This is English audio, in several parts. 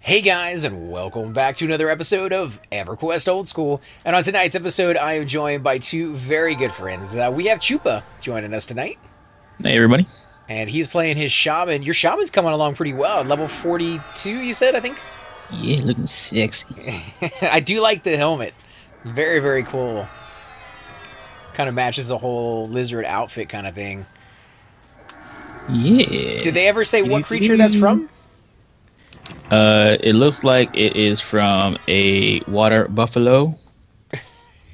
Hey guys, and welcome back to another episode of Everquest Old School. And on tonight's episode, I am joined by two very good friends. We have Chupa joining us tonight. Hey, everybody. And he's playing his shaman. Your shaman's coming along pretty well. Level 42, you said, I think? Yeah, looking sexy. I do like the helmet. Very, very cool. Kind of matches the whole lizard outfit kind of thing. Yeah. Did they ever say what creature that's from? It looks like it is from a water buffalo.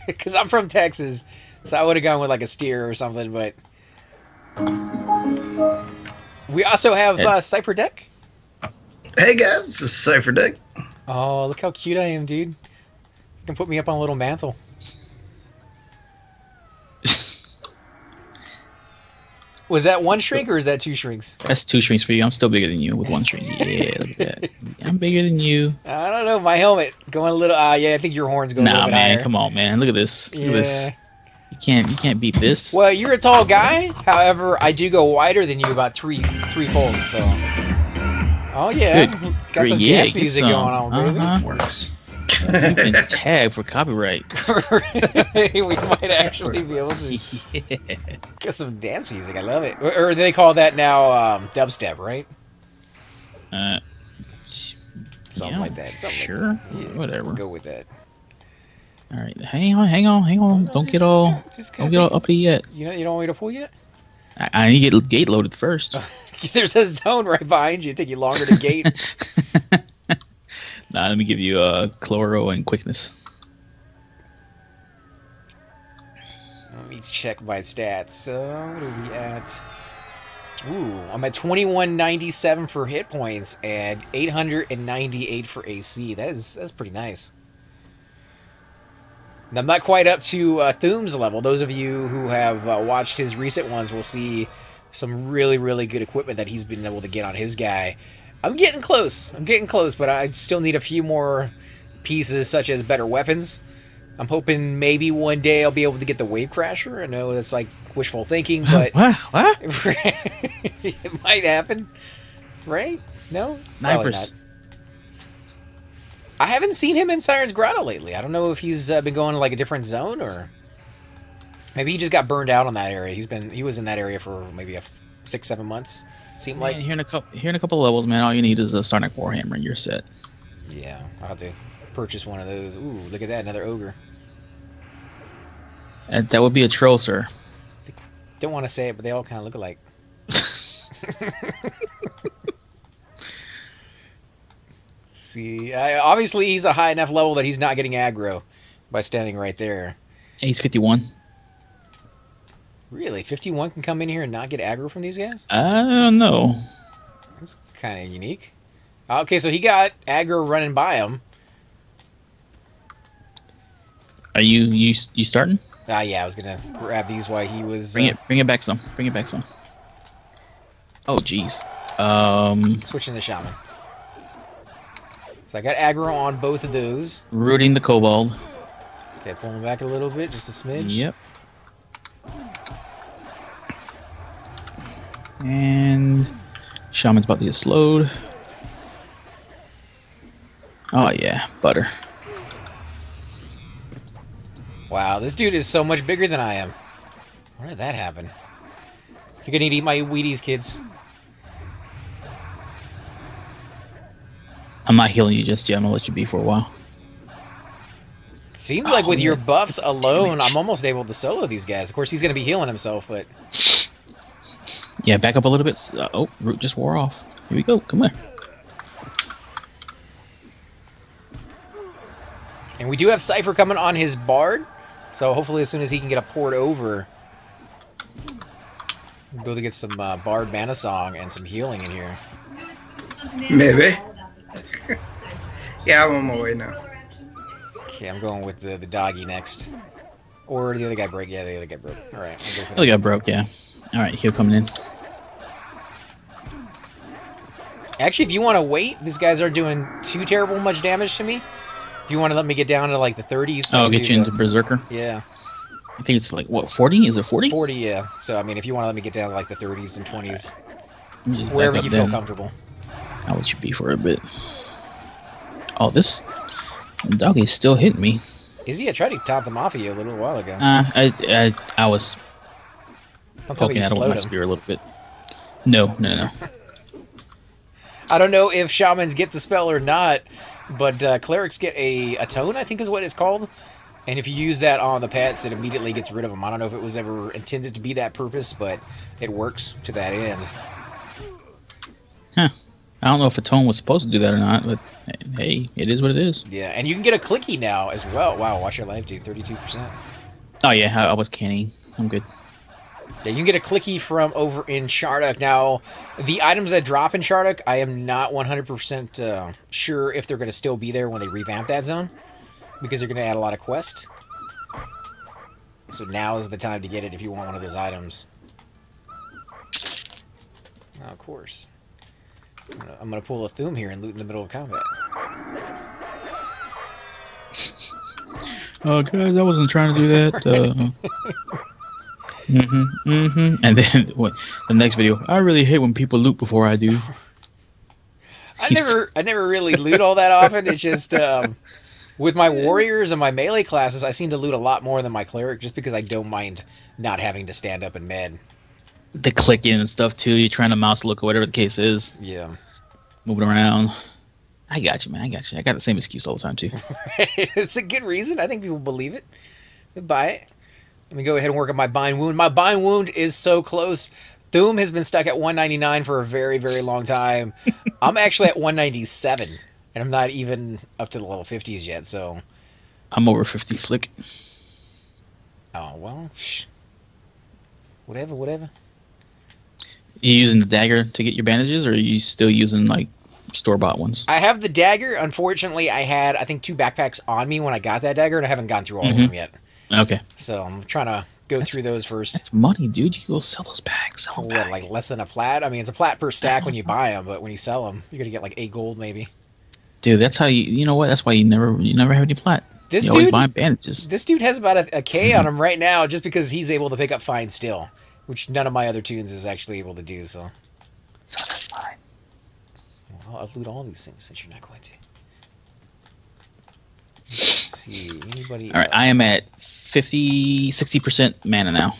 Because I'm from Texas, so I would have gone with like a steer or something, but... We also have Cypher Deck. Hey guys, this is Cypher Deck. Oh, look how cute I am, dude. You can put me up on a little mantle. Was that one shrink or is that two shrinks? That's two shrinks for you. I'm still bigger than you with one shrink. Yeah, look at that. I'm bigger than you. I don't know. My helmet going a little... yeah, I think your horn's going a little bit man, higher. come on, man. Look at this. Look at this. You can't beat this. Well, you're a tall guy. However, I do go wider than you about three folds, so... Oh, yeah. Good. Got some dance music going on, baby. Works. You've been tagged for copyright. We might actually be able to Yeah. get some dance music. I love it. Or they call that now dubstep, right? Something like that. Something Sure. like that. Yeah, Whatever. we'll go with that. All right. Hang on. Don't get all uppity yet. You don't want me to pull yet? I need to get gate loaded first. There's a zone right behind you. It'd take you longer to gate. Nah, let me give you chloro and quickness. Let me check my stats. So, what are we at? Ooh, I'm at 2197 for hit points and 898 for AC. That's pretty nice. And I'm not quite up to Thume's level. Those of you who have watched his recent ones will see some really, really good equipment that he's been able to get on his guy. I'm getting close, but I still need a few more pieces, such as better weapons. I'm hoping maybe one day I'll be able to get the Wave Crasher. I know that's like wishful thinking, but... What? It might happen, right? No? Probably not. I haven't seen him in Siren's Grotto lately. I don't know if he's been going to like a different zone, or... Maybe he just got burned out on that area. He was in that area for maybe 6-7 months. Seemed like here in a couple of levels, man. All you need is a Sonic Warhammer, and you're set. Yeah, I'll have to purchase one of those. Ooh, look at that, another ogre. That would be a troll, sir. Don't want to say it, but they all kind of look alike. See, obviously he's a high enough level that he's not getting aggro by standing right there. He's 51. Really? 51 can come in here and not get aggro from these guys? I don't know. That's kind of unique. Okay, so he got aggro running by him. Are you starting? Yeah, I was gonna grab these while he was... Bring it back some. Bring it back some. Oh, jeez. Switching the shaman. So I got aggro on both of those. Rooting the kobold. Okay, pulling back a little bit, just a smidge. Yep. And shaman's about to get slowed. Oh yeah, butter. Wow, this dude is so much bigger than I am. Where did that happen? I think I need to eat my Wheaties, kids. I'm not healing you just yet. I'm gonna let you be for a while. Seems like with your buffs alone, I'm almost able to solo these guys. Of course, he's going to be healing himself, but... Yeah, back up a little bit. Oh, root just wore off. Here we go. Come on. And we do have Cypher coming on his Bard, so hopefully as soon as he can get a port over, we'll be able to get some Bard Mana Song and some healing in here. Maybe. Yeah, I'm on my way now. Okay, I'm going with the doggy next. Or the other guy broke. Yeah, the other guy broke. Alright, I'll go for The other guy broke, yeah. Alright, heal coming in. Actually, if you want to wait, these guys aren't doing too terrible much damage to me. If you want to let me get down to like the 30s. So Get you into Berserker? Yeah. I think it's like, what, 40? Is it 40? 40, yeah. So, I mean, if you want to let me get down to like the 30s and 20s. Just Wherever back you up feel then. comfortable. I'll let you be for a bit. Oh, this doggy's still hitting me. Is he? I tried to taunt them off of you a little while ago. I was poking at him with my him. spear a little bit. No. I don't know if shamans get the spell or not, but clerics get a tone, I think is what it's called. And if you use that on the pets, it immediately gets rid of them. I don't know if it was ever intended to be that purpose, but it works to that end. Huh. I don't know if a tone was supposed to do that or not, but hey, it is what it is. Yeah, and you can get a clicky now as well. Wow, watch your life, dude. 32%. Oh, yeah, I was canning. I'm good. Yeah, you can get a clicky from over in Shardak. Now, the items that drop in Shardak, I am not 100% sure if they're going to still be there when they revamp that zone, because they're going to add a lot of quests. So now is the time to get it if you want one of those items. Oh, of course. I'm going to pull a Thum here and loot in the middle of combat. Oh, guys, I wasn't trying to do that. And then the next video, I really hate when people loot before I do. I never really loot all that often. It's just with my warriors and my melee classes, I seem to loot a lot more than my cleric, just because I don't mind not having to stand up and med. The clicking and stuff too. You're trying to mouse look or whatever the case is. Yeah, moving around. I got you, man. I got you. I got the same excuse all the time too. It's a good reason. I think people believe it. They buy it. Let me go ahead and work on my bind wound. My bind wound is so close. Thum has been stuck at 199 for a very, very long time. I'm actually at 197, and I'm not even up to the level 50s yet, so... I'm over 50 slick. Oh, well, whatever. You using the dagger to get your bandages, or are you still using, like, store-bought ones? I have the dagger. Unfortunately, I had, I think, 2 backpacks on me when I got that dagger, and I haven't gone through all of them yet. Okay. So I'm trying to go through those first. That's money, dude. You go sell those bags. Sell them what, like less than a plat? I mean, it's a plat per stack when you buy them, but when you sell them, you're gonna get like 8 gold maybe. Dude, that's how you know what? That's why you never have any plat. This you dude, always buy bandages. This dude has about a K on him right now, just because he's able to pick up fine steel, which none of my other tunes is actually able to do. So. So that's fine. Well, I'll loot all these things since you're not going to. Let's see, anybody? All right, I am at 60% mana now.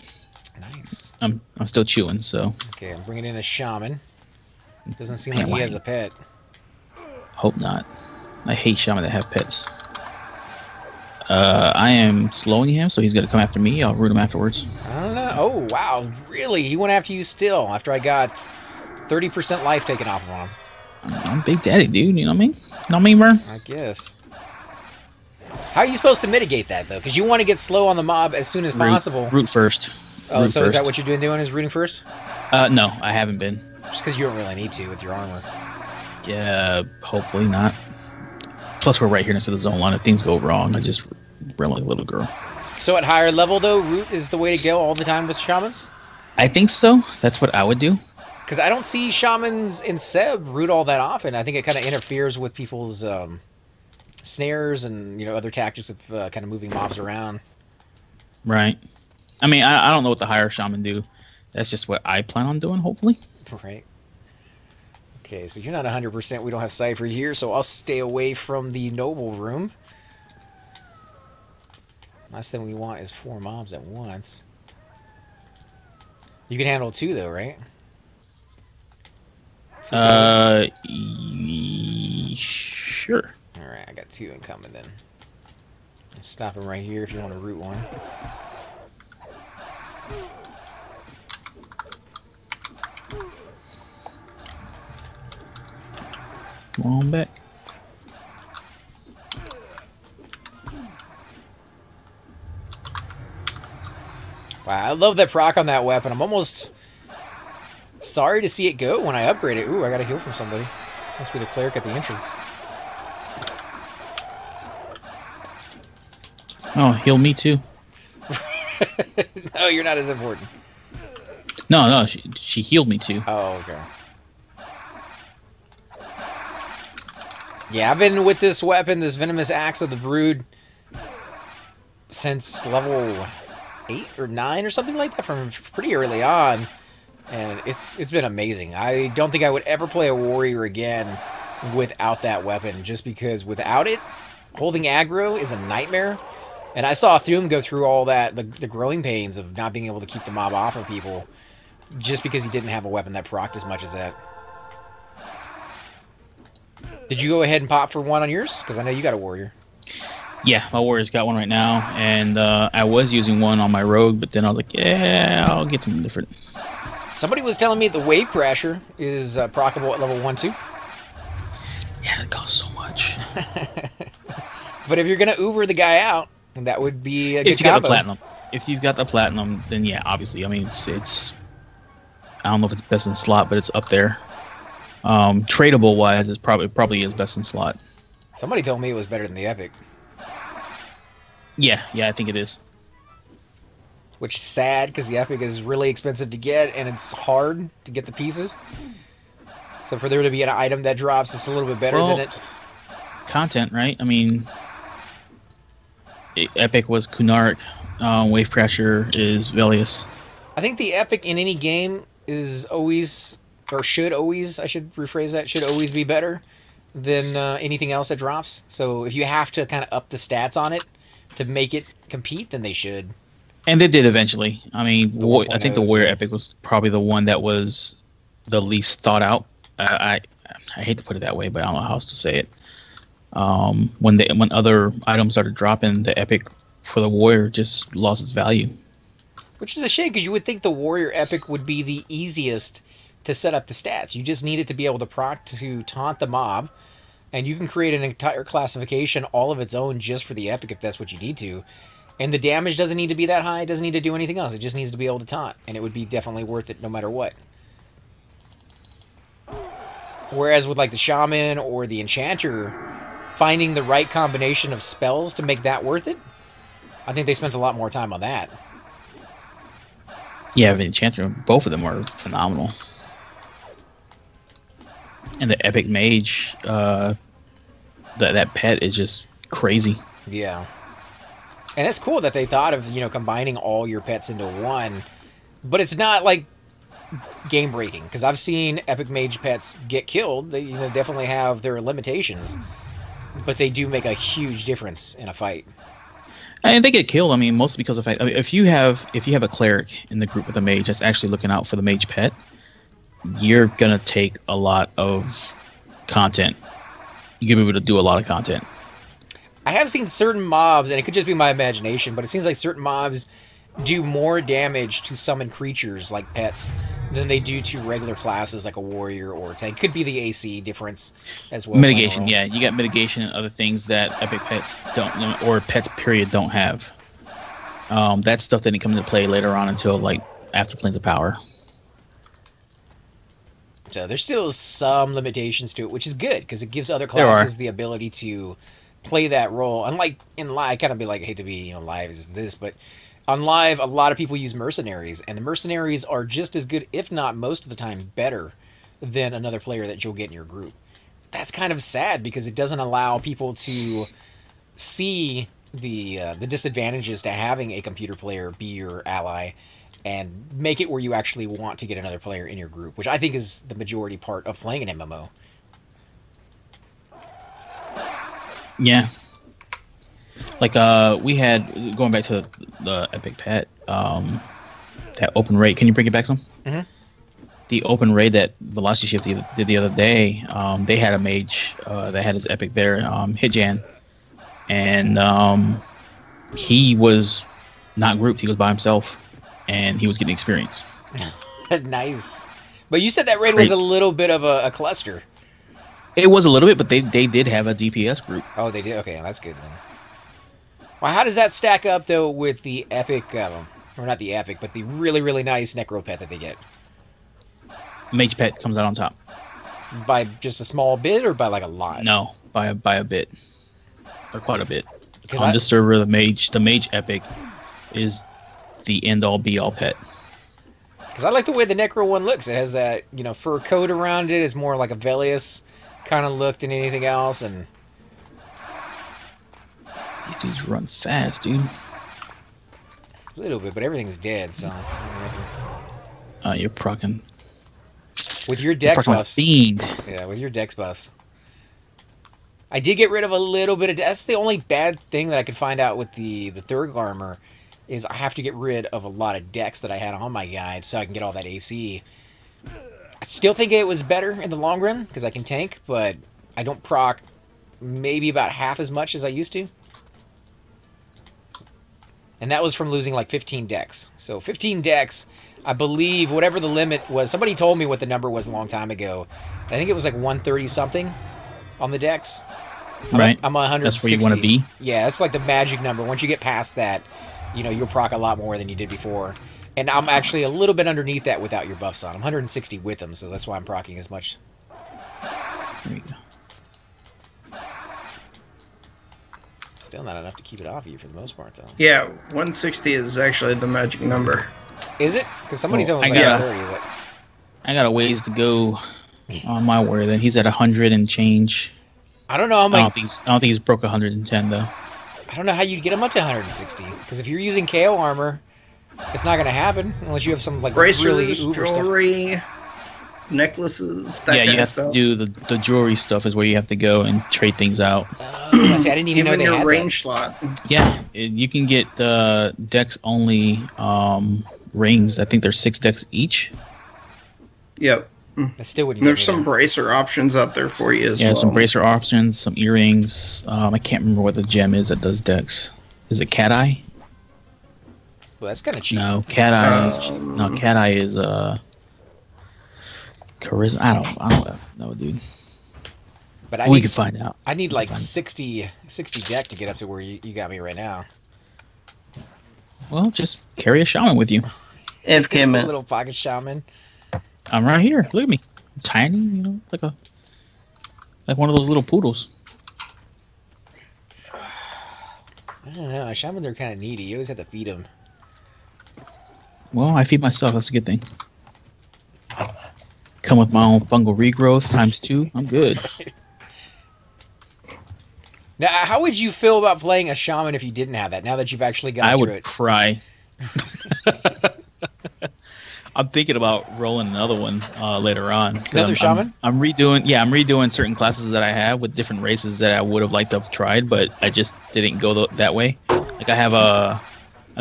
Nice. I'm still chewing, so. Okay, I'm bringing in a shaman. Doesn't seem like he has a pet. Hope not. I hate shaman that have pets. I am slowing him, so he's gonna come after me. I'll root him afterwards. I don't know. Oh wow, really? He went after you still after I got 30% life taken off of him. I'm Big Daddy, dude. You know what I mean? Know what I mean, bro? I guess. How are you supposed to mitigate that, though? Because you want to get slow on the mob as soon as possible. Root first. Oh, so first. Is that what you're doing, is rooting first? No, I haven't been. Just because you don't really need to with your armor. Yeah, hopefully not. Plus, we're right here next to the zone line. If things go wrong, I just run like a little girl. So at higher level, though, root is the way to go all the time with shamans? I think so. That's what I would do. Because I don't see shamans in Seb root all that often. I think it kind of interferes with people's... snares and other tactics of kind of moving mobs around. Right. I mean, I don't know what the higher shaman do. That's just what I plan on doing, hopefully. Right. Okay, so you're not 100%. We don't have Cypher here, so I'll stay away from the noble room. Last thing we want is 4 mobs at once. You can handle 2 though, right? Sure. Alright, I got 2 incoming then. Stop him right here if you want to root one. Come on back. Wow, I love that proc on that weapon. I'm almost sorry to see it go when I upgrade it. Ooh, I got a heal from somebody. Must be the cleric at the entrance. Oh, heal me too. No, you're not as important. No, she healed me too. Oh, okay. Yeah, I've been with this weapon, this Venomous Axe of the Brood, since level 8 or 9 or something like that, from pretty early on. And it's been amazing. I don't think I would ever play a warrior again without that weapon, just because without it, holding aggro is a nightmare. And I saw Thume go through all that, the growing pains of not being able to keep the mob off of people, just because he didn't have a weapon that procced as much as that. Did you go ahead and pop for one on yours? Because I know you got a warrior. Yeah, my warrior's got one right now, and I was using one on my rogue, but then I was like, yeah, I'll get something different. Somebody was telling me the Wave Crasher is proccable at level 1 too. Yeah, it costs so much. But if you're gonna Uber the guy out, that would be a good If you got combo. the platinum. If you've got the platinum, then yeah, obviously. I mean, it's I don't know if it's best in slot, but it's up there. Tradable wise, it's probably is best in slot. Somebody told me it was better than the Epic, Yeah, I think it is. which is sad because the Epic is really expensive to get and it's hard to get the pieces. So for there to be an item that drops, it's a little bit better than it. Content, right? I mean, Epic was Kunaric. Wave Crasher is Velius. I think the Epic in any game is always, or should always, I should rephrase that, should always be better than anything else that drops. So if you have to kind of up the stats on it to make it compete, then they should. And they did eventually. I mean, I think the 1.0s, Warrior yeah. Epic was probably the one that was the least thought out. I hate to put it that way, but I don't know how else to say it. When other items started dropping, the Epic for the Warrior just lost its value. Which is a shame because you would think the Warrior Epic would be the easiest to set up the stats. You just needed to be able to proc to taunt the mob, and you can create an entire classification all of its own just for the Epic if that's what you need to. And the damage doesn't need to be that high. It doesn't need to do anything else. It just needs to be able to taunt, and it would be definitely worth it no matter what. Whereas with like the Shaman or the Enchanter, finding the right combination of spells to make that worth it, I think they spent a lot more time on that. Yeah, the Enchanter, both of them are phenomenal. And the Epic Mage, that pet is just crazy. Yeah. And it's cool that they thought of, combining all your pets into one. But it's not, like, game-breaking. Because I've seen Epic Mage pets get killed. They, definitely have their limitations. But they do make a huge difference in a fight. And they get killed. I mean, mostly because of fact. I mean, if you have a cleric in the group with a mage that's actually looking out for the mage pet, you're gonna take a lot of content. You're gonna be able to do a lot of content. I have seen certain mobs, and it could just be my imagination, but it seems like certain mobs do more damage to summoned creatures like pets than they do to regular classes like a warrior or a tank. Could be the AC difference as well. Mitigation, yeah, you got mitigation and other things that epic pets don't, or pets period don't have. That stuff didn't come into play later on until like after Planes of Power. So there's still some limitations to it, which is good because it gives other classes the ability to play that role. Unlike in live, I kind of be like, I hate to be live as this, but on live, a lot of people use mercenaries, and the mercenaries are just as good, if not most of the time better, than another player that you'll get in your group. That's kind of sad because it doesn't allow people to see the disadvantages to having a computer player be your ally and make it where you actually want to get another player in your group, which I think is the majority part of playing an MMO. Yeah. Like, we had, going back to the Epic Pet, that open raid. Can you bring it back some? Mm-hmm. The open raid that Velocity Shift did the other day, they had a mage that had his Epic there, Hitjan. And he was not grouped. He was by himself, and he was getting experience. Nice. But you said that raid was a little bit of a cluster. It was a little bit, but they did have a DPS group. Oh, they did? Okay, that's good then. Well, how does that stack up, though, with the epic, or not the epic, but the really, really nice Necro Pet that they get? Mage Pet comes out on top. By just a small bit, or by, like, a lot? No, by a bit. Or quite a bit. Because On this server, the Mage Epic is the end-all, be-all pet. Because I like the way the Necro one looks. It has that, fur coat around it. It's more like a Velius kind of look than anything else, and These dudes run fast, dude. a little bit, but everything's dead, so... You're procking. With your dex Like buffs. fiend. Yeah, with your dex buffs. I did get rid of a little bit of... That's the only bad thing that I could find out with the third armor, is I have to get rid of a lot of decks that I had on my guide so I can get all that AC. I still think it was better in the long run, because I can tank, but I don't proc maybe about half as much as I used to. And that was from losing like 15 decks. So 15 decks, I believe, whatever the limit was, somebody told me what the number was a long time ago. I think it was like 130 something on the decks. Right. I'm 160. That's where you want to be. Yeah, that's like the magic number. Once you get past that, you know, you'll proc a lot more than you did before. And I'm actually a little bit underneath that without your buffs on. I'm 160 with them, so that's why I'm procking as much. There you go. Still not enough to keep it off of you for the most part, though. Yeah, 160 is actually the magic number. Is it? Because somebody Well, told me it was like I 130. But... I got a ways to go on my warrior. Then he's at 100 and change. I don't know how I many... don't think he's broke 110 though. I don't know how you'd get him up to 160. Because if you're using KO armor, it's not going to happen unless you have some like Bracers, really uber jewelry, necklaces, that Yeah, kind you of have stuff. to do the jewelry stuff is where you have to go and trade things out. See, I didn't even know Even they your had range slot. Yeah, you can get decks only rings. I think there's 6 decks each. Yep. that. That still wouldn't There's get me some there. bracer options out there for you as Yeah, well. some bracer options, some earrings. I can't remember what the gem is that does decks. Is it Cat Eye? Well, that's kind of cheap. No, Cat Eye. That's cheap. No, Cat Eye is charisma. I don't know, dude. But We can find out. I need like Fine. 60 deck to get up to where you got me right now. Well, just carry a shaman with you. AFK A man. little pocket shaman. I'm right here. Look at me. I'm tiny, you know, like one of those little poodles. I don't know. Shamans are kind of needy. You always have to feed them. Well, I feed myself. That's a good thing. Come with my own fungal regrowth ×2. I'm good. Now, how would you feel about playing a shaman if you didn't have that? Now that you've actually gone I through would it. cry. I'm thinking about rolling another one later on. 'Cause Another shaman? I'm redoing certain classes that I have with different races that I would have liked to have tried, but I just didn't go that way. Like I have a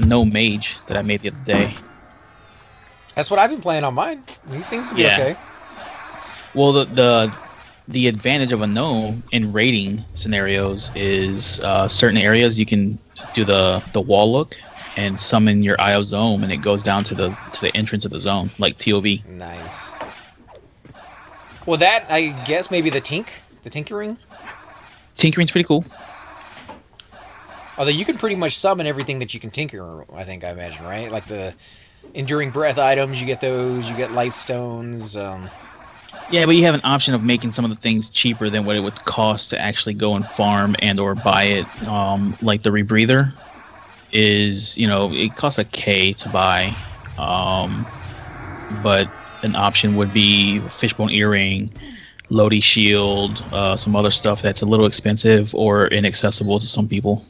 no mage that I made the other day. That's what I've been playing on mine. He seems to be Yeah. okay. Well, the advantage of a gnome in raiding scenarios is certain areas you can do the wall look and summon your Eye of Zone, and it goes down to the entrance of the zone, like TOV. Nice. Well, that, I guess, maybe the tinkering. Tinkering's pretty cool. Although you can pretty much summon everything that you can tinker, I imagine, right? Like the Enduring Breath items, you get those, you get light stones. Yeah, but you have an option of making some of the things cheaper than what it would cost to actually go and farm and or buy it. Like the rebreather is, it costs a K to buy. But an option would be fishbone earring, Lodi shield, some other stuff that's a little expensive or inaccessible to some people.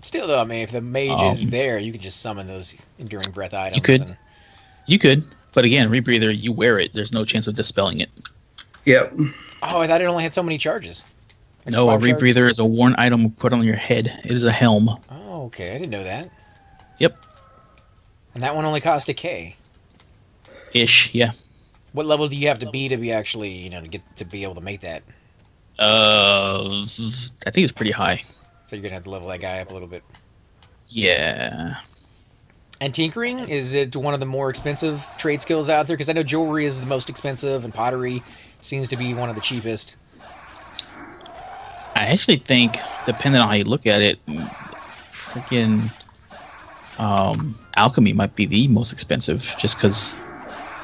Still, though, I mean, if the mage is there, you can just summon those Enduring Breath items. You could, but again, rebreather, you wear it. There's no chance of dispelling it. Yep. Oh, I thought it only had so many charges. Like No, a 5 rebreather charges? is a worn item put on your head. It is a helm. Oh, okay. I didn't know that. Yep. And that one only cost a K. Ish, yeah. What level do you have to be actually, to be able to make that? I think it's pretty high. So you're gonna have to level that guy up a little bit. Yeah. And tinkering, is it one of the more expensive trade skills out there? Because I know jewelry is the most expensive, and pottery seems to be one of the cheapest. I actually think, depending on how you look at it, freaking alchemy might be the most expensive, just because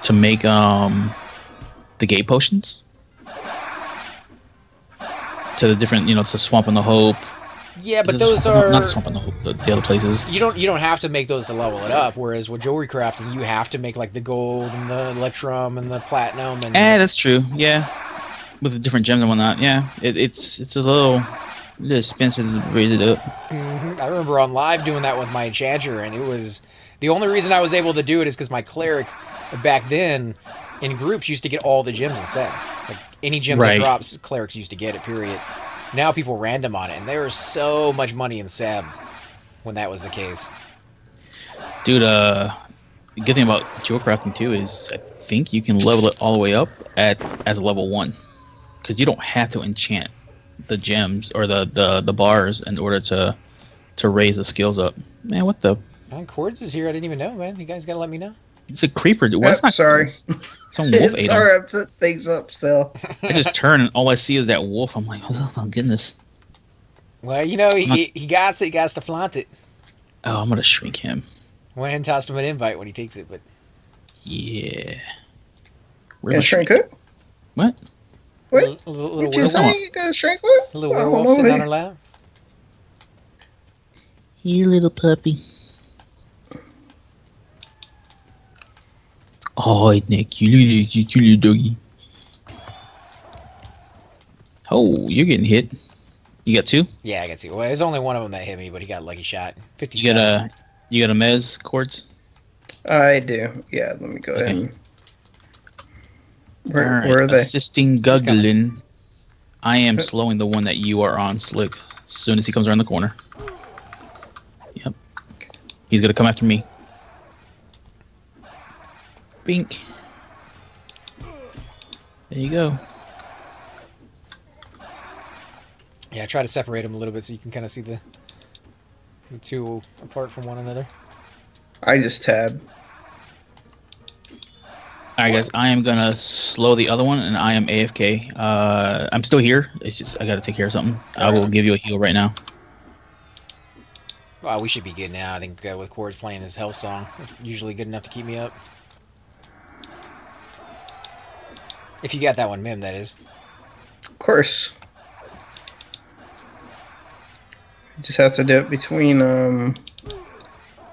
to make the gate potions to the different, to Swamp and the Hope. Yeah, but those are not Swamp and the Hope, the other places. you don't have to make those to level it up. Whereas with jewelry crafting, you have to make like the gold and the electrum and the platinum and. That's true. Yeah, with the different gems and whatnot. Yeah, it's a little expensive to raise it up. I remember on live doing that with my enchanter, and it was the only reason I was able to do it is because my cleric back then in groups used to get all the gems in set. Like any gems that drops, clerics used to get it, period. Now people random on it, and there was so much money in Seb when that was the case. Dude, the good thing about jewel crafting too is I think you can level it all the way up as a level 1. Because you don't have to enchant the gems or the bars in order to raise the skills up. Man, what the... Cords is here. I didn't even know, man. You guys gotta let me know. It's a creeper. Dude. Well, sorry. Some wolf ate him. Sorry, I'm setting things up still. I just turn and all I see is that wolf. I'm like, oh my goodness. Well, you know, he got it. He got to flaunt it. Oh, I'm going to shrink him. Went ahead and tossed him an invite when he takes it, but... Yeah. You gonna shrink it? What? What? A little What you say? You gonna shrink what? A little werewolf sitting on her lap. You little puppy. Oh, Nick, you little doggy. Oh, you're getting hit. You got 2? Yeah, I got 2. Well, there's only one of them that hit me, but he got a lucky shot. 57. You got a mez cords? I do. Yeah, let me go ahead and... Where are they? Assisting Guglin. I am slowing the one that you are on, Slick. As soon as he comes around the corner. Yep. He's gonna come after me. Bink. There you go. Yeah, try to separate them a little bit so you can kind of see the two apart from one another. I just tab. Alright guys, I am gonna slow the other one and I am AFK. I'm still here. It's just I gotta take care of something. I will give you a heal right now. Well, we should be good now. I think with Cords playing his health song, usually good enough to keep me up. If you got that one, Mim, that is. Of course. Just have to do it between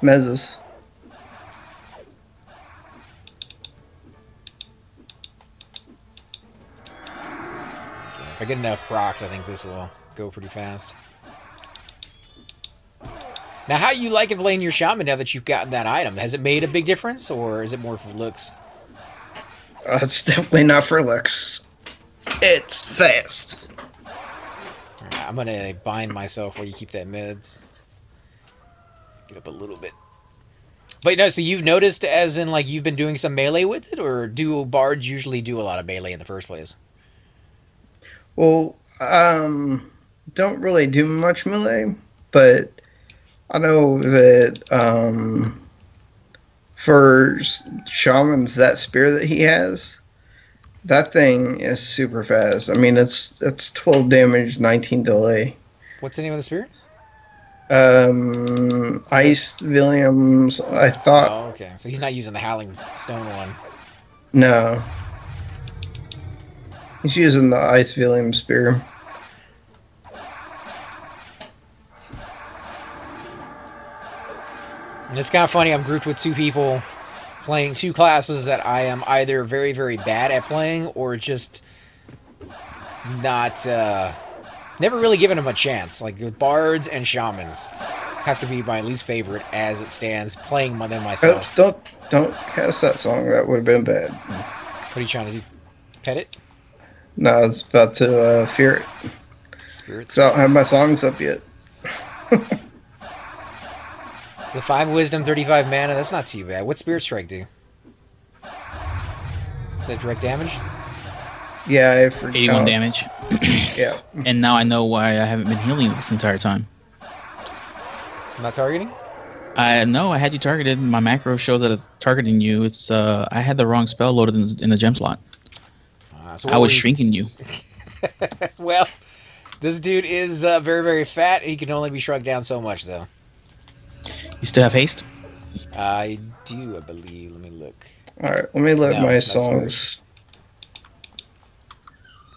mezzes. If I get enough procs, I think this will go pretty fast. Now, how you liking playing your shaman now that you've gotten that item? Has it made a big difference, or is it more for looks? It's definitely not for looks. It's fast. Right, I'm gonna bind myself while you keep that meds. Get up a little bit. But no, so you've noticed, as in like you've been doing some melee with it, or do bards usually do a lot of melee in the first place? Well, don't really do much melee, but I know that for shamans, that spear that he has, that thing is super fast. I mean, it's 12 damage, 19 delay. What's the name of the spear? Ice Williams, I thought. Oh, okay. So he's not using the Howling Stone one. No. He's using the Ice Williams spear. And it's kind of funny, I'm grouped with 2 people playing 2 classes that I am either very, very bad at playing or just not, never really given them a chance. Like, with bards and shamans have to be my least favorite as it stands, playing them myself. Oh, don't cast that song. That would have been bad. What are you trying to do? Pet it? No, I was about to fear it. Spirits. So I don't have my songs up yet. So the 5 wisdom, 35 mana, that's not too bad. What's Spirit Strike do? Is that direct damage? Yeah, I forgot. 81 damage. Yeah. And now I know why I haven't been healing this entire time. Not targeting? No, I had you targeted. My macro shows that it's targeting you. It's I had the wrong spell loaded in the gem slot. So I was shrinking you. Well, this dude is very, very fat. He can only be shrunk down so much, though. You still have haste? I do, I believe. Let me look. All right, let me look No, my that's songs.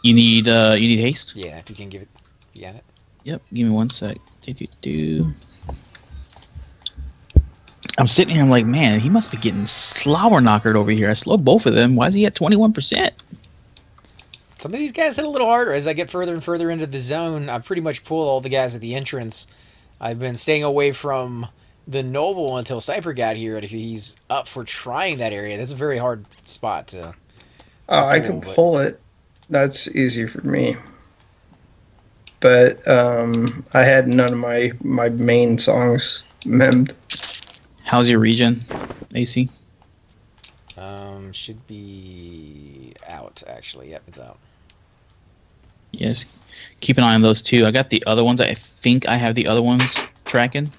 You need haste? Yeah, if you can give it. You got it? Yep, give me 1 sec. I'm sitting here, I'm like, man, he must be getting slower knockered over here. I slowed both of them. Why is he at 21%? Some of these guys hit a little harder. As I get further and further into the zone, I pretty much pull all the guys at the entrance. I've been staying away from the Noble until Cypher got here, and if he's up for trying that area, that's a very hard spot to Oh, I can pull it. That's easy for me. But I had none of my main songs memmed. How's your region, AC? Should be out, actually. Yep, it's out. Yes. Keep an eye on those two. I got the other ones. I think I have the other ones tracking.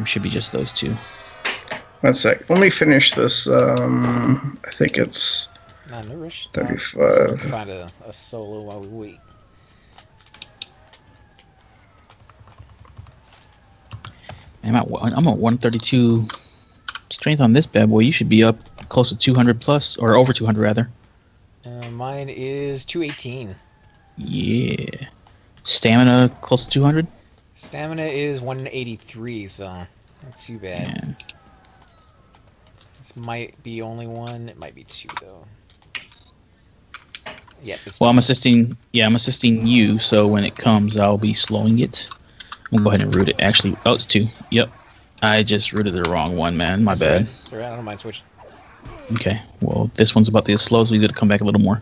Should be just those two. 1 sec. Let me finish this. I think it's No rush. 35. Find a solo while we wait. I'm at 132 strength on this bad boy. You should be up close to 200 plus, or over 200 rather. Mine is 218. Yeah. Stamina close to 200. Stamina is 183, so not too bad. Yeah. This might be only one. It might be two though. Yep. It's Well, two. I'm assisting. Yeah, I'm assisting you. So when it comes, I'll be slowing it. I'm gonna go ahead and root it. Actually, oh, it's two. Yep. I just rooted the wrong one, man. My That's bad. right. It's alright. I don't mind switching. Okay. Well, this one's about to get slow, so we got to come back a little more.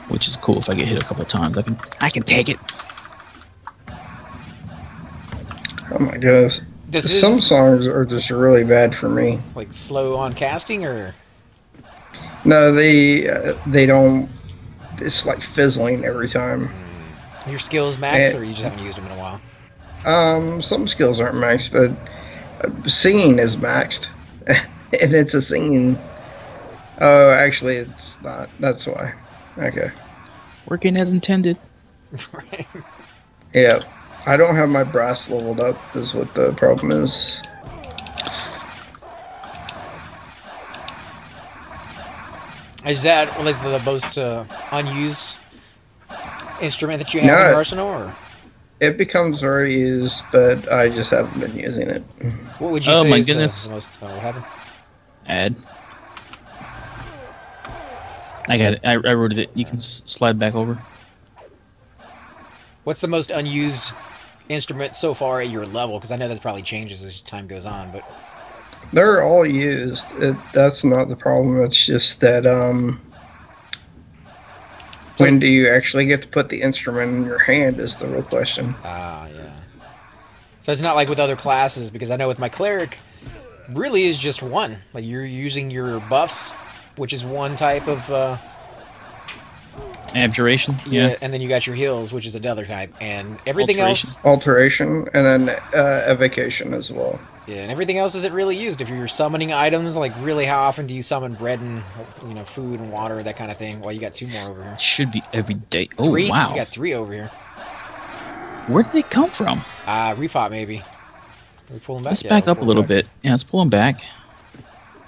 Which is cool. If I get hit a couple of times, I can take it. Oh my goodness. Does Some this songs are just really bad for me. like slow on casting or? No, they don't. It's like fizzling every time. Your skills max, Eh. or you just haven't used them in a while? Some skills aren't maxed, but singing is maxed, and it's a singing. Oh, actually, it's not. That's why. Okay. Working as intended. Right. Yeah, I don't have my brass leveled up. Is what the problem is. Is that the most unused instrument that you have in No. your arsenal, or It becomes very used, but I just haven't been using it. what would you Oh say my is goodness. the most? What happened? Add. I got it. I rooted it. You can slide back over. What's the most unused instrument so far at your level? Because I know that probably changes as time goes on, but They're all used. That's not the problem. It's just that So when do you actually get to put the instrument in your hand is the real question. yeah. So it's not like with other classes, because I know with my cleric, really is just one. Like you're using your buffs, which is one type of Abjuration. Yeah. and then you got your heals, which is another type, and everything Alteration. else. Alteration and then evocation as well. Yeah, and everything else isn't really used. If you're summoning items, like really, how often do you summon bread and food and water, that kind of thing? Well, you got two more over here. Should be every day. Oh Three? wow. You got three over here. Where did they come from? Repot maybe. Can we pull them back? Let's Yeah, back we'll up a pull little them back. bit. Yeah, let's pull them back.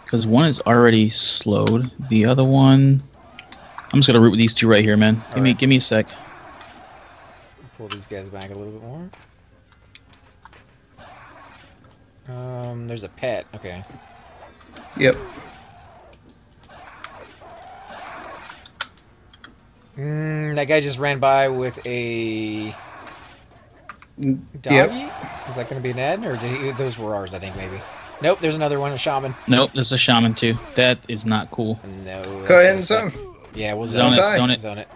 Because one is already slowed. The other one, I'm just gonna root with these two right here, man. Alright. Give me a sec. Pull these guys back a little bit more. There's a pet. Okay. Yep. That guy just ran by with a doggy? Yep. Is that going to be an ad? Or those were ours, I think, maybe. Nope, there's another one, a shaman. Nope, there's a shaman too. That is not cool. No. Go that's ahead gonna and suck. zone. Yeah, we'll Zone zone it, it. zone it. Zone it.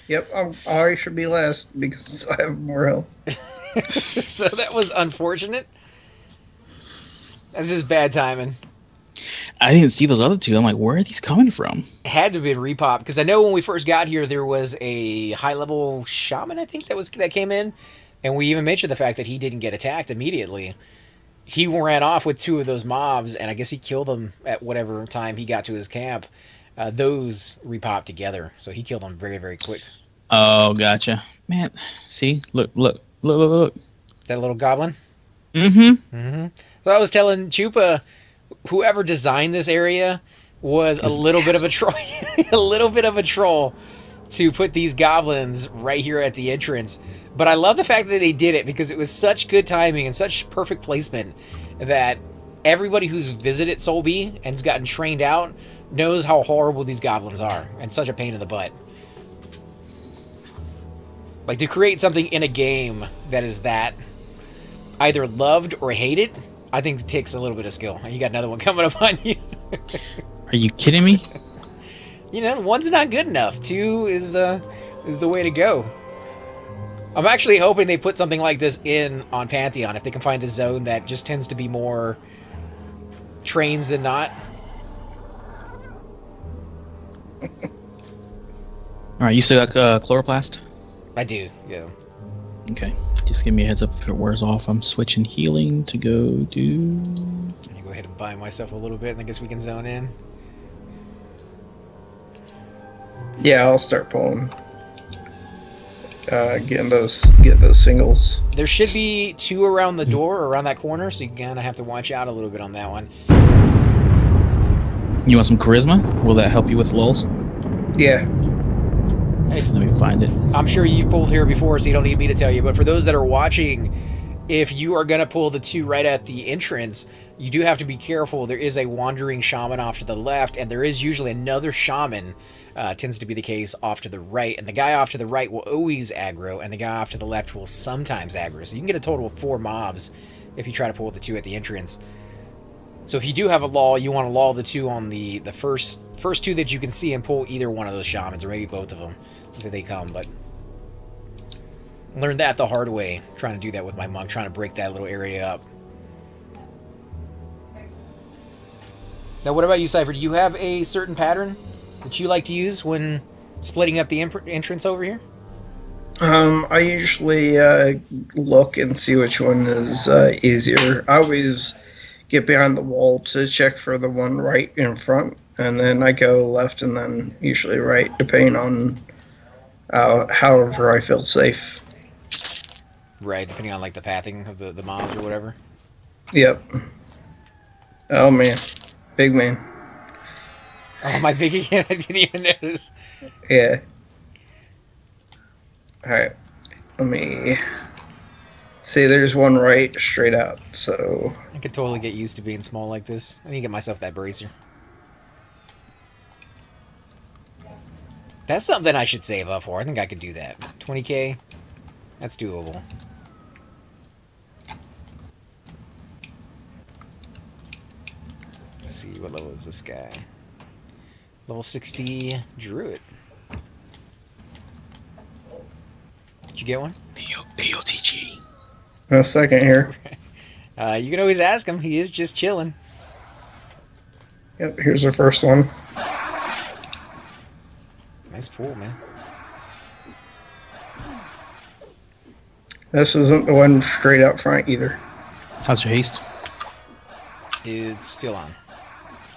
Yep. I should be last because I have more health. So that was unfortunate. That's just bad timing. I didn't see those other two. I'm like, where are these coming from? Had to be a repop, because I know when we first got here there was a high-level shaman, I think that came in, and we even mentioned the fact that he didn't get attacked immediately. He ran off with two of those mobs, and I guess he killed them at whatever time he got to his camp. Those repopped together, so he killed them very, very quick. Oh, gotcha. Man, see? Look. Is that a little goblin? Mm-hmm. So I was telling Chupa, whoever designed this area was a little bit of a troll, a little bit of a troll to put these goblins right here at the entrance. But I love the fact that they did it, because it was such good timing and such perfect placement that everybody who's visited Solby and has gotten trained out knows how horrible these goblins are and such a pain in the butt. Like, to create something in a game that is that either loved or hated, I think it takes a little bit of skill. You got another one coming up on you. Are you kidding me? You know, one's not good enough. Two is the way to go. I'm actually hoping they put something like this in on Pantheon if they can find a zone that just tends to be more trains than not. All right, you still got chloroplast? I do, yeah. Okay, just give me a heads up if it wears off. I'm switching healing to go do... Let me go ahead and buy myself a little bit, and I guess we can zone in. Yeah, I'll start pulling. Get those singles. There should be 2 around the door, around that corner, so you're gonna have to watch out a little bit on that one. You want some charisma? Will that help you with lulls? Yeah. Hey, let me find it. I'm sure you've pulled here before, so you don't need me to tell you, but for those that are watching, if you are gonna pull the 2 right at the entrance, you do have to be careful. There is a wandering shaman off to the left, and there is usually another shaman, tends to be the case, off to the right, and the guy off to the right will always aggro, and the guy off to the left will sometimes aggro. So you can get a total of 4 mobs if you try to pull the 2 at the entrance. So if you do have a lull, you want to lull the 2 on the first 2 that you can see and pull either one of those shamans, or maybe both of them, if they come. But learned that the hard way, trying to do that with my monk, trying to break that little area up. Now, what about you, Cypher? Do you have a certain pattern that you like to use when splitting up the entrance over here? I usually look and see which one is easier. I always get behind the wall to check for the one right in front, and then I go left and then usually right, depending on however I feel safe. Right, depending on like the pathing of the mobs or whatever. Yep. Oh man, big man. Oh, my big again! I didn't even notice. Yeah. All right. Let me see. There's one right straight out. So I could totally get used to being small like this. I need to get myself that bracer. That's something I should save up for. I think I could do that. 20k. That's doable. Let's see, what level is this guy? Level 60 Druid. Did you get one? POTG. a second here. You can always ask him. He is just chilling. Yep, here's the first one. Nice pool, man. This isn't the one straight out front either. How's your haste? It's still on.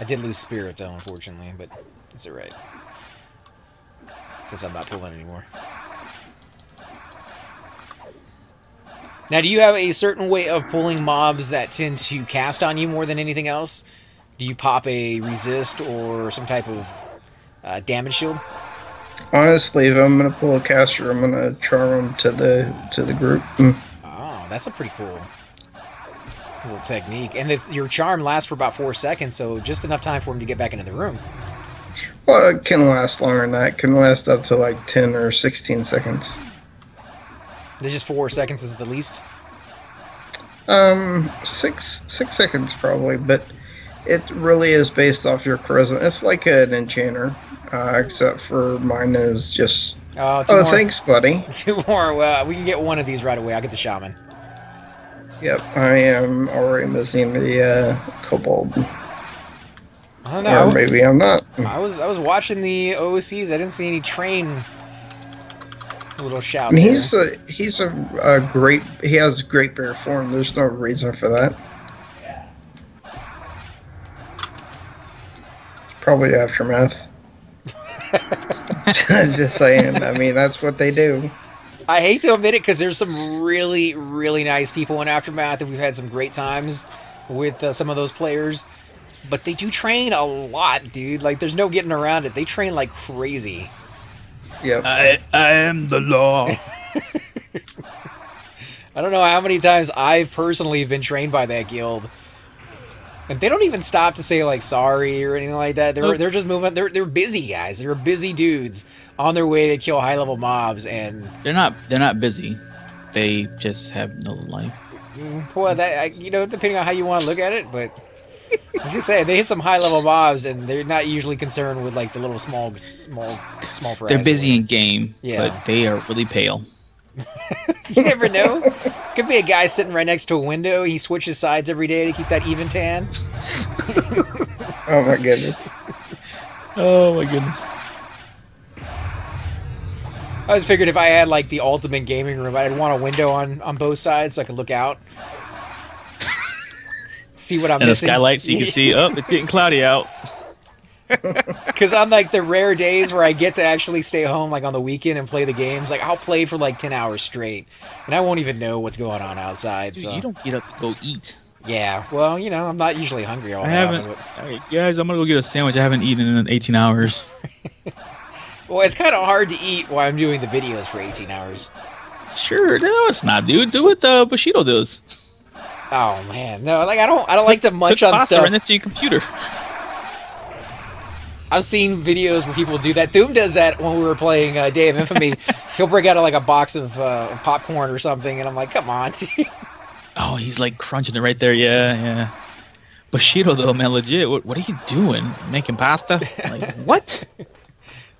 I did lose spirit though, unfortunately, but it's alright. Since I'm not pulling anymore. Now, do you have a certain way of pulling mobs that tend to cast on you more than anything else? Do you pop a resist or some type of damage shield? Honestly, if I'm gonna pull a caster, I'm gonna charm him to the group. Oh, that's a pretty cool little technique. And your charm lasts for about 4 seconds, so just enough time for him to get back into the room. Well, it can last longer than that. It can last up to like 10 or 16 seconds. This is 4 seconds is the least? 6 seconds probably, but it really is based off your charisma. It's like an enchanter, except for mine is just... Oh, thanks, buddy. 2 more. Well, we can get one of these right away. I'll get the shaman. Yep, I am already missing the kobold. I don't know. Or maybe I'm not. I was watching the OCs. I didn't see any train little shout. I mean, he's a great. He has great bear form. There's no reason for that. Probably aftermath. Just saying. I mean, that's what they do. I hate to admit it because there's some really, really nice people in Aftermath, and we've had some great times with some of those players. But they do train a lot, dude. Like, there's no getting around it. They train like crazy. Yep. I am the law. I don't know how many times I've personally been trained by that guild. And they don't even stop to say, like, sorry or anything like that. They're just moving. They're busy guys. They're busy dudes on their way to kill high-level mobs. And They're not busy. They just have no life. Well, you know, depending on how you want to look at it, but I just say they hit some high level mobs, and they're not usually concerned with like the little small fries. They're busy in game, yeah, but they are really pale. You never know. Could be a guy sitting right next to a window. He switches sides every day to keep that even tan. Oh my goodness. Oh my goodness. I always figured if I had like the ultimate gaming room, I'd want a window on both sides so I could look out, see what I'm and missing. And a skylight so you can see, oh, it's getting cloudy out. Because on like the rare days where I get to actually stay home, like on the weekend and play the games, like I'll play for like 10 hours straight, and I won't even know what's going on outside. Dude, so you don't get up to go eat. Yeah, well, you know, I'm not usually hungry all I that haven't. often, Hey, guys, I'm gonna go get a sandwich. I haven't eaten in 18 hours. Well, it's kind of hard to eat while I'm doing the videos for 18 hours. Sure, no, it's not, dude. Do what Bushido does. Oh man, no, like I don't like to munch on stuff right next to your computer. I've seen videos where people do that. Doom does that when we were playing Day of Infamy. He'll break out like a box of popcorn or something, and I'm like, come on. Oh, he's like crunching it right there. Yeah. Bushido, though, man, legit. What are you doing? Making pasta? Like, what?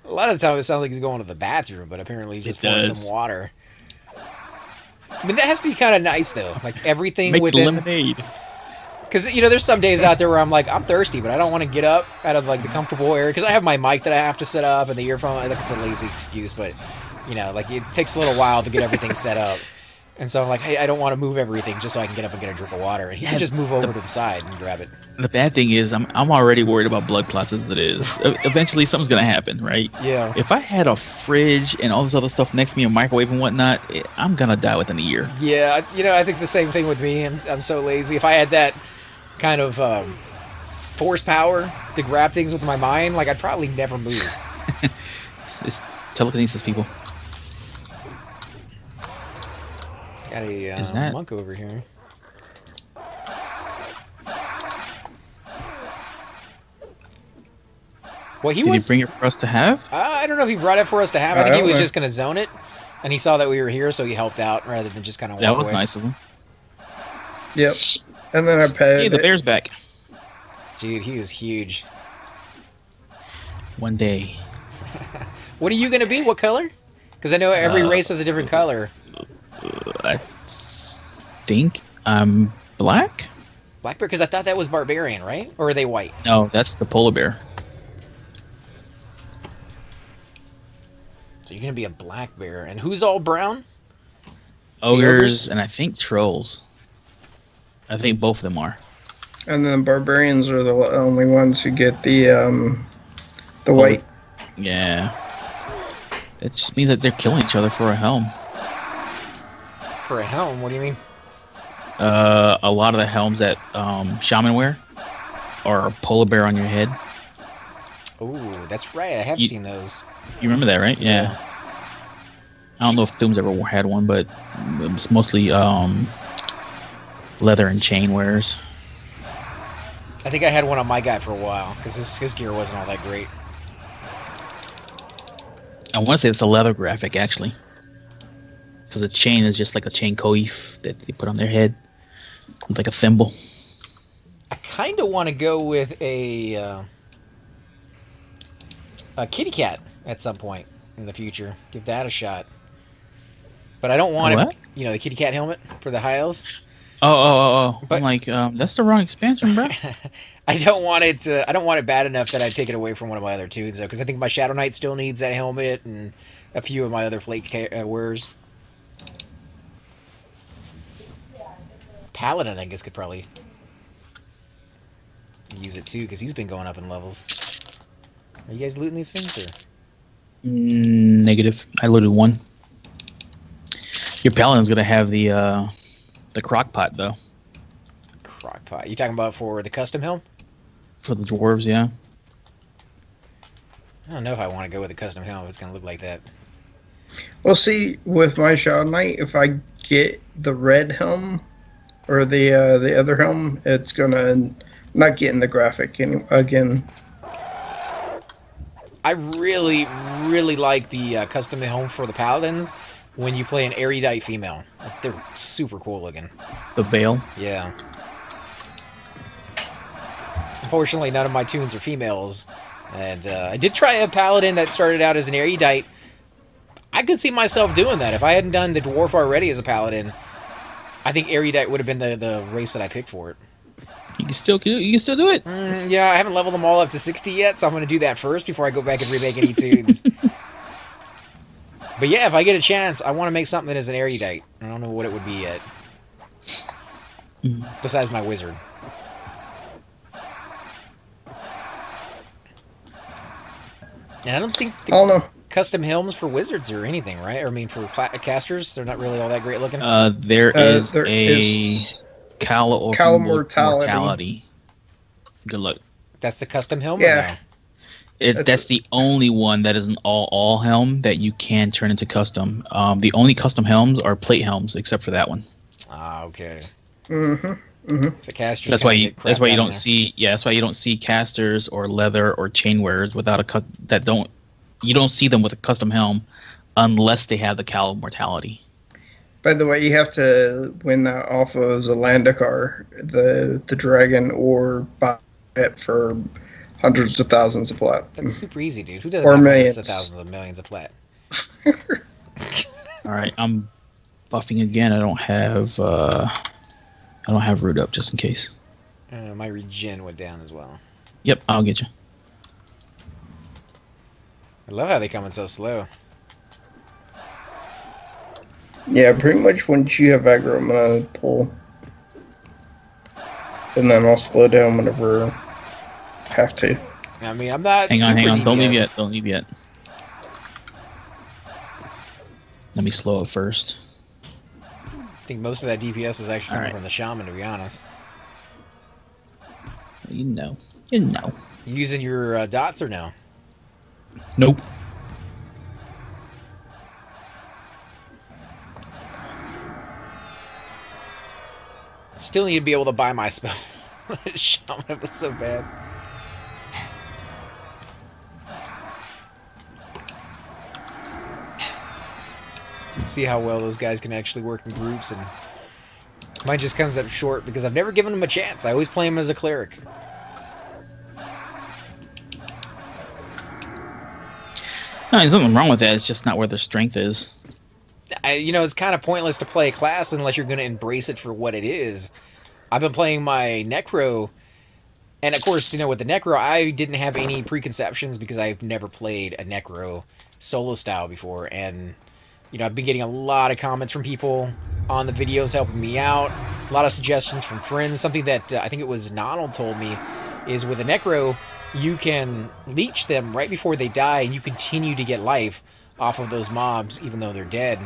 A lot of the time it sounds like he's going to the bathroom, but apparently he's just pouring some water. I mean, that has to be kind of nice, though. Like, everything Make within... lemonade. Because, you know, there's some days out there where I'm like, I'm thirsty, but I don't want to get up out of, like, the comfortable area. Because I have my mic that I have to set up and the earphone. I think it's a lazy excuse, but, you know, like, it takes a little while to get everything set up. And so I'm like, hey, I don't want to move everything just so I can get up and get a drink of water. And he can just move over to the side and grab it. The bad thing is I'm already worried about blood clots as it is. Eventually something's going to happen, right? Yeah. If I had a fridge and all this other stuff next to me, a microwave and whatnot, I'm going to die within a year. Yeah, you know, I think the same thing with me. I'm so lazy. If I had that kind of force power to grab things with my mind, like, I'd probably never move. It's telekinesis, people. Got a monk over here. Well, Did he bring it for us to have? I don't know if he brought it for us to have. I think he was just going to zone it, and he saw that we were here, so he helped out rather than just kind of walk away. That was nice of him. Yep. And then I paid. Hey, the bear's back. Dude, he is huge. One day. What are you going to be? What color? Because I know every race has a different color. I think I'm black. Black bear? Because I thought that was barbarian, right? Or are they white? No, that's the polar bear. So you're going to be a black bear. And who's all brown? Ogres and I think trolls. I think both of them are. And then barbarians are the only ones who get the white. Yeah. It just means that they're killing each other for a helm. For a helm? What do you mean? A lot of the helms that shaman wear are a polar bear on your head. Oh, that's right. I have seen those. You remember that, right? Yeah. I don't know if Doom's ever had one, but it was mostly leather and chain wearers. I think I had one on my guy for a while because his gear wasn't all that great. I want to say it's a leather graphic, actually. Because a chain is just like a chain coif that they put on their head. It's like a thimble. I kind of want to go with a kitty cat at some point in the future. Give that a shot. But I don't want it, you know, the kitty cat helmet for the high elves. Oh. But, I'm like, that's the wrong expansion, bro. I don't want it I don't want it bad enough that I take it away from one of my other tunes, though, because I think my Shadow Knight still needs that helmet, and a few of my other plate wearers. Paladin, I guess, could probably use it too, because he's been going up in levels. Are you guys looting these things, or? Negative. I looted one. Your Paladin's gonna have the crock pot, though. Crock pot. You talking about for the custom helm? For the dwarves, yeah. I don't know if I want to go with a custom helm if it's going to look like that. Well, see, with my Shadow Knight, if I get the red helm or the other helm, it's gonna not get in the graphic again. I really like the custom helm for the Paladins, when you play an erudite female. Like, they're super cool looking. The Veil. Yeah. Unfortunately, none of my tunes are females. And I did try a paladin that started out as an erudite. I could see myself doing that. If I hadn't done the dwarf already as a paladin, I think erudite would have been the race that I picked for it. You can still do it. Yeah, I haven't leveled them all up to 60 yet, so I'm going to do that first before I go back and remake any tunes. But yeah, if I get a chance, I want to make something as an erudite. I don't know what it would be yet. Besides my wizard. And I don't think custom helms for wizards or anything, right? Or I mean, for casters, they're not really all that great looking. There is a Call Mortality. Good luck. That's the custom helm? Yeah. Or no? That's the only one that is an all helm that you can turn into custom. The only custom helms are plate helms, except for that one. Ah, okay. Mm-hmm. Casters. That's why you don't see. Yeah, that's why you don't see casters or leather or chain wearers without you don't see them with a custom helm unless they have the Call of Mortality. By the way, you have to win that off of Zelandakar, the dragon, or buy it for hundreds of thousands of plat. That's super easy, dude. Who doesn't Or have millions. hundreds of thousands of millions of plat? All right, I'm buffing again. I don't have root up just in case. My regen went down as well. Yep, I'll get you. I love how they come in so slow. Yeah, pretty much once you have aggro, I'm going to pull. And then I'll slow down whenever I have to. I mean, I'm not Hang on. DPS. Don't leave yet. Let me slow it first. I think most of that DPS is actually coming from the shaman, to be honest. You know. You using your dots or no? Nope. Still need to be able to buy my spells. Shaman was so bad. See how well those guys can actually work in groups, and mine just comes up short because I've never given them a chance. I always play them as a cleric. No, there's nothing wrong with that. It's just not where their strength is. You know, it's kind of pointless to play a class unless you're going to embrace it for what it is. I've been playing my Necro, and of course, you know, with the Necro, I didn't have any preconceptions because I've never played a Necro solo style before, and you know, I've been getting a lot of comments from people on the videos helping me out, a lot of suggestions from friends. Something that I think it was Donald told me is with a Necro, you can leech them right before they die, and you continue to get life off of those mobs even though they're dead.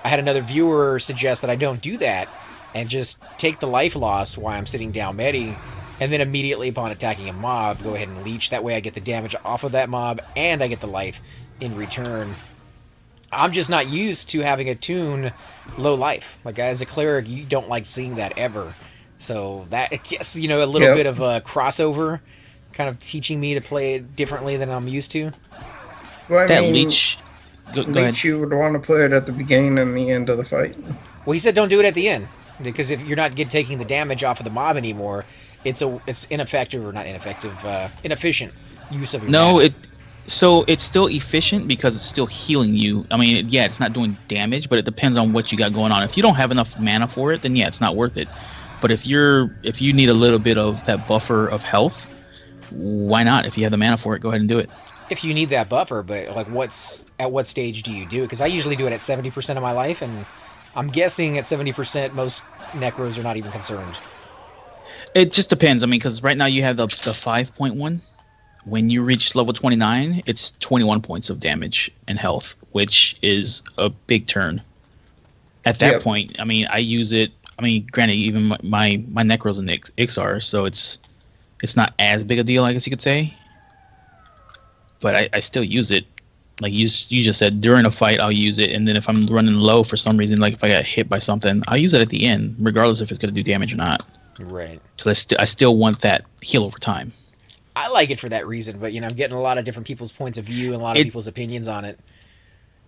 I had another viewer suggest that I don't do that and just take the life loss while I'm sitting down medi, and then immediately upon attacking a mob, go ahead and leech. That way I get the damage off of that mob, and I get the life in return. I'm just not used to having a tune low life. Like, as a cleric, you don't like seeing that ever. So that, I guess, you know, a little bit of a crossover, kind of teaching me to play it differently than I'm used to. Well, I mean, leech... Go ahead. You would want to put it at the beginning and the end of the fight. Well, he said don't do it at the end, because if you're not taking the damage off of the mob anymore, it's ineffective, or not ineffective, inefficient use of your mana. So it's still efficient because it's still healing you. I mean, yeah, it's not doing damage, but it depends on what you got going on. If you don't have enough mana for it, then yeah, it's not worth it. But if you need a little bit of that buffer of health, why not? If you have the mana for it, go ahead and do it. If you need that buffer, but like, at what stage do you do it? Because I usually do it at 70% of my life, and I'm guessing at 70% most Necros are not even concerned. It just depends. I mean, because right now you have the 5.1. When you reach level 29, it's 21 points of damage and health, which is a big turn. At that point, I mean, I use it. I mean, granted, even my Necro's an Ixar, so it's not as big a deal, I guess you could say. But I still use it. Like you just said, during a fight, I'll use it. And then if I'm running low for some reason, like if I got hit by something, I'll use it at the end, regardless if it's going to do damage or not. Right. Because I still want that heal over time. I like it for that reason, but, you know, I'm getting a lot of different people's points of view and a lot of people's opinions on it.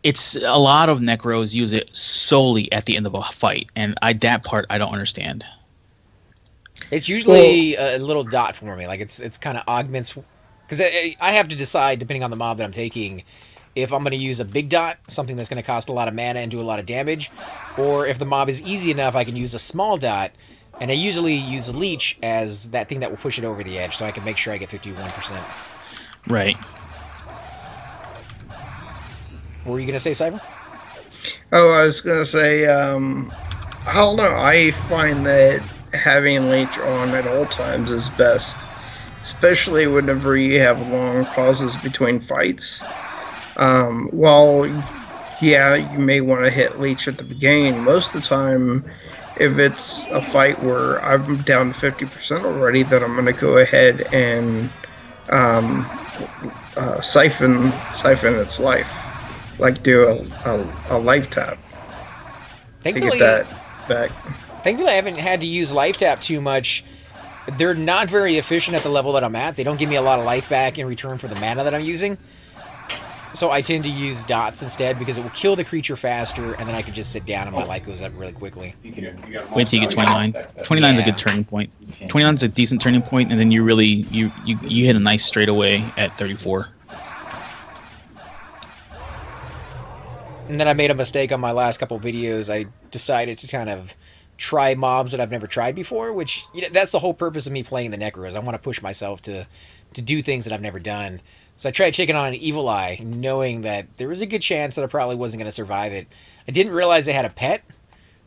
it's a lot of necros use it solely at the end of a fight, and that part I don't understand. It's usually a little dot for me. Like it's kind of augments, because I have to decide depending on the mob that I'm taking if I'm going to use a big dot, something that's going to cost a lot of mana and do a lot of damage, or if the mob is easy enough, I can use a small dot. And I usually use a leech as that thing that will push it over the edge, so I can make sure I get 51%. Right. What were you going to say, Cypher? Oh, I was going to say, I don't know. I find that having leech on at all times is best, especially whenever you have long pauses between fights. While, yeah, you may want to hit leech at the beginning, most of the time, if it's a fight where I'm down to 50% already, then I'm going to go ahead and siphon its life. Like do a life tap thankfully, to get that back. Thankfully, I haven't had to use life tap too much. They're not very efficient at the level that I'm at. They don't give me a lot of life back in return for the mana that I'm using. So I tend to use dots instead because it will kill the creature faster, and then I can just sit down and my life goes up really quickly. Wait till you get 29. 29 is a good turning point. 29 is a decent turning point, and then you really you hit a nice straightaway at 34. And then I made a mistake on my last couple videos. I decided to kind of try mobs that I've never tried before, which, you know, that's the whole purpose of me playing the Necros. I want to push myself to do things that I've never done. So I tried taking on an Evil Eye, knowing that there was a good chance that I probably wasn't going to survive it. I didn't realize they had a pet,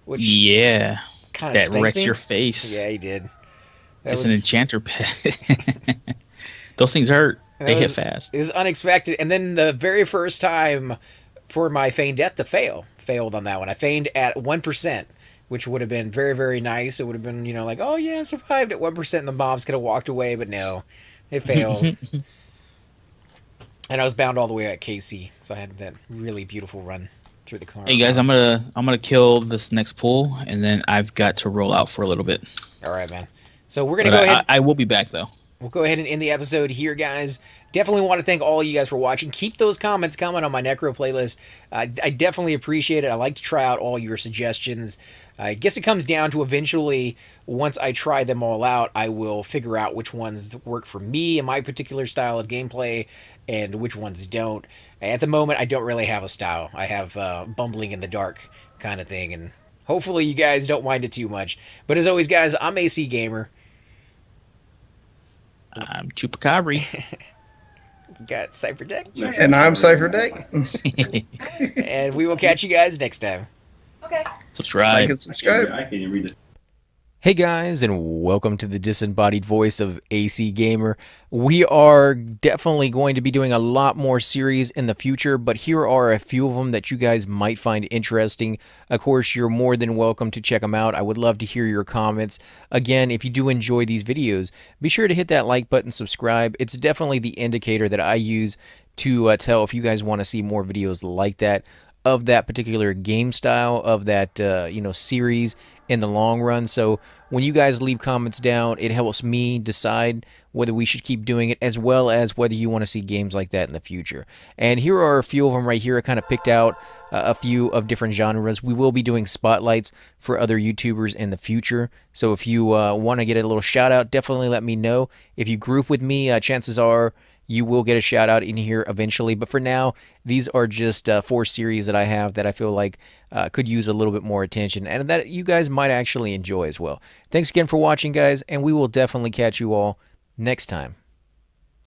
which kind of that wrecks me. your face. Yeah, he did. It's an enchanter pet. Those things hurt. They hit fast. It was unexpected. And then the very first time for my feigned death to failed on that one. I feigned at 1%, which would have been very, very nice. It would have been, you know, like, oh yeah, I survived at 1%, and the mobs could have walked away, but no, it failed. And I was bound all the way at KC, so I had that really beautiful run through the car. Hey guys, I'm gonna kill this next pool, and then I've got to roll out for a little bit. All right, man. So we're gonna go ahead. I will be back though. We'll go ahead and end the episode here, guys. Definitely want to thank all of you guys for watching. Keep those comments coming on my Necro playlist. I definitely appreciate it. I like to try out all your suggestions. I guess it comes down to eventually, once I try them all out, I will figure out which ones work for me and my particular style of gameplay and which ones don't. At the moment, I don't really have a style. I have bumbling in the dark kind of thing, and hopefully you guys don't mind it too much. But as always, guys, I'm AC Gamer. I'm Chupacabra. You got Cypher Deck. And I'm Cypher Deck. And we will catch you guys next time. Okay. Subscribe. Like and subscribe. I can't even read it. Hey guys, and welcome to the disembodied voice of AC Gamer. We are definitely going to be doing a lot more series in the future, but here are a few of them that you guys might find interesting. Of course, you're more than welcome to check them out. I would love to hear your comments. Again, if you do enjoy these videos, be sure to hit that like button, subscribe. It's definitely the indicator that I use to tell if you guys want to see more videos like that, of that particular game style, of that series in the long run. So when you guys leave comments down, it helps me decide whether we should keep doing it, as well as whether you want to see games like that in the future. And here are a few of them right here. I kind of picked out a few of different genres. We will be doing spotlights for other YouTubers in the future. So if you want to get a little shout out, definitely let me know. If you group with me, chances are you will get a shout out in here eventually. But for now, these are just 4 series that I have that I feel like could use a little bit more attention and that you guys might actually enjoy as well. Thanks again for watching, guys, and we will definitely catch you all next time.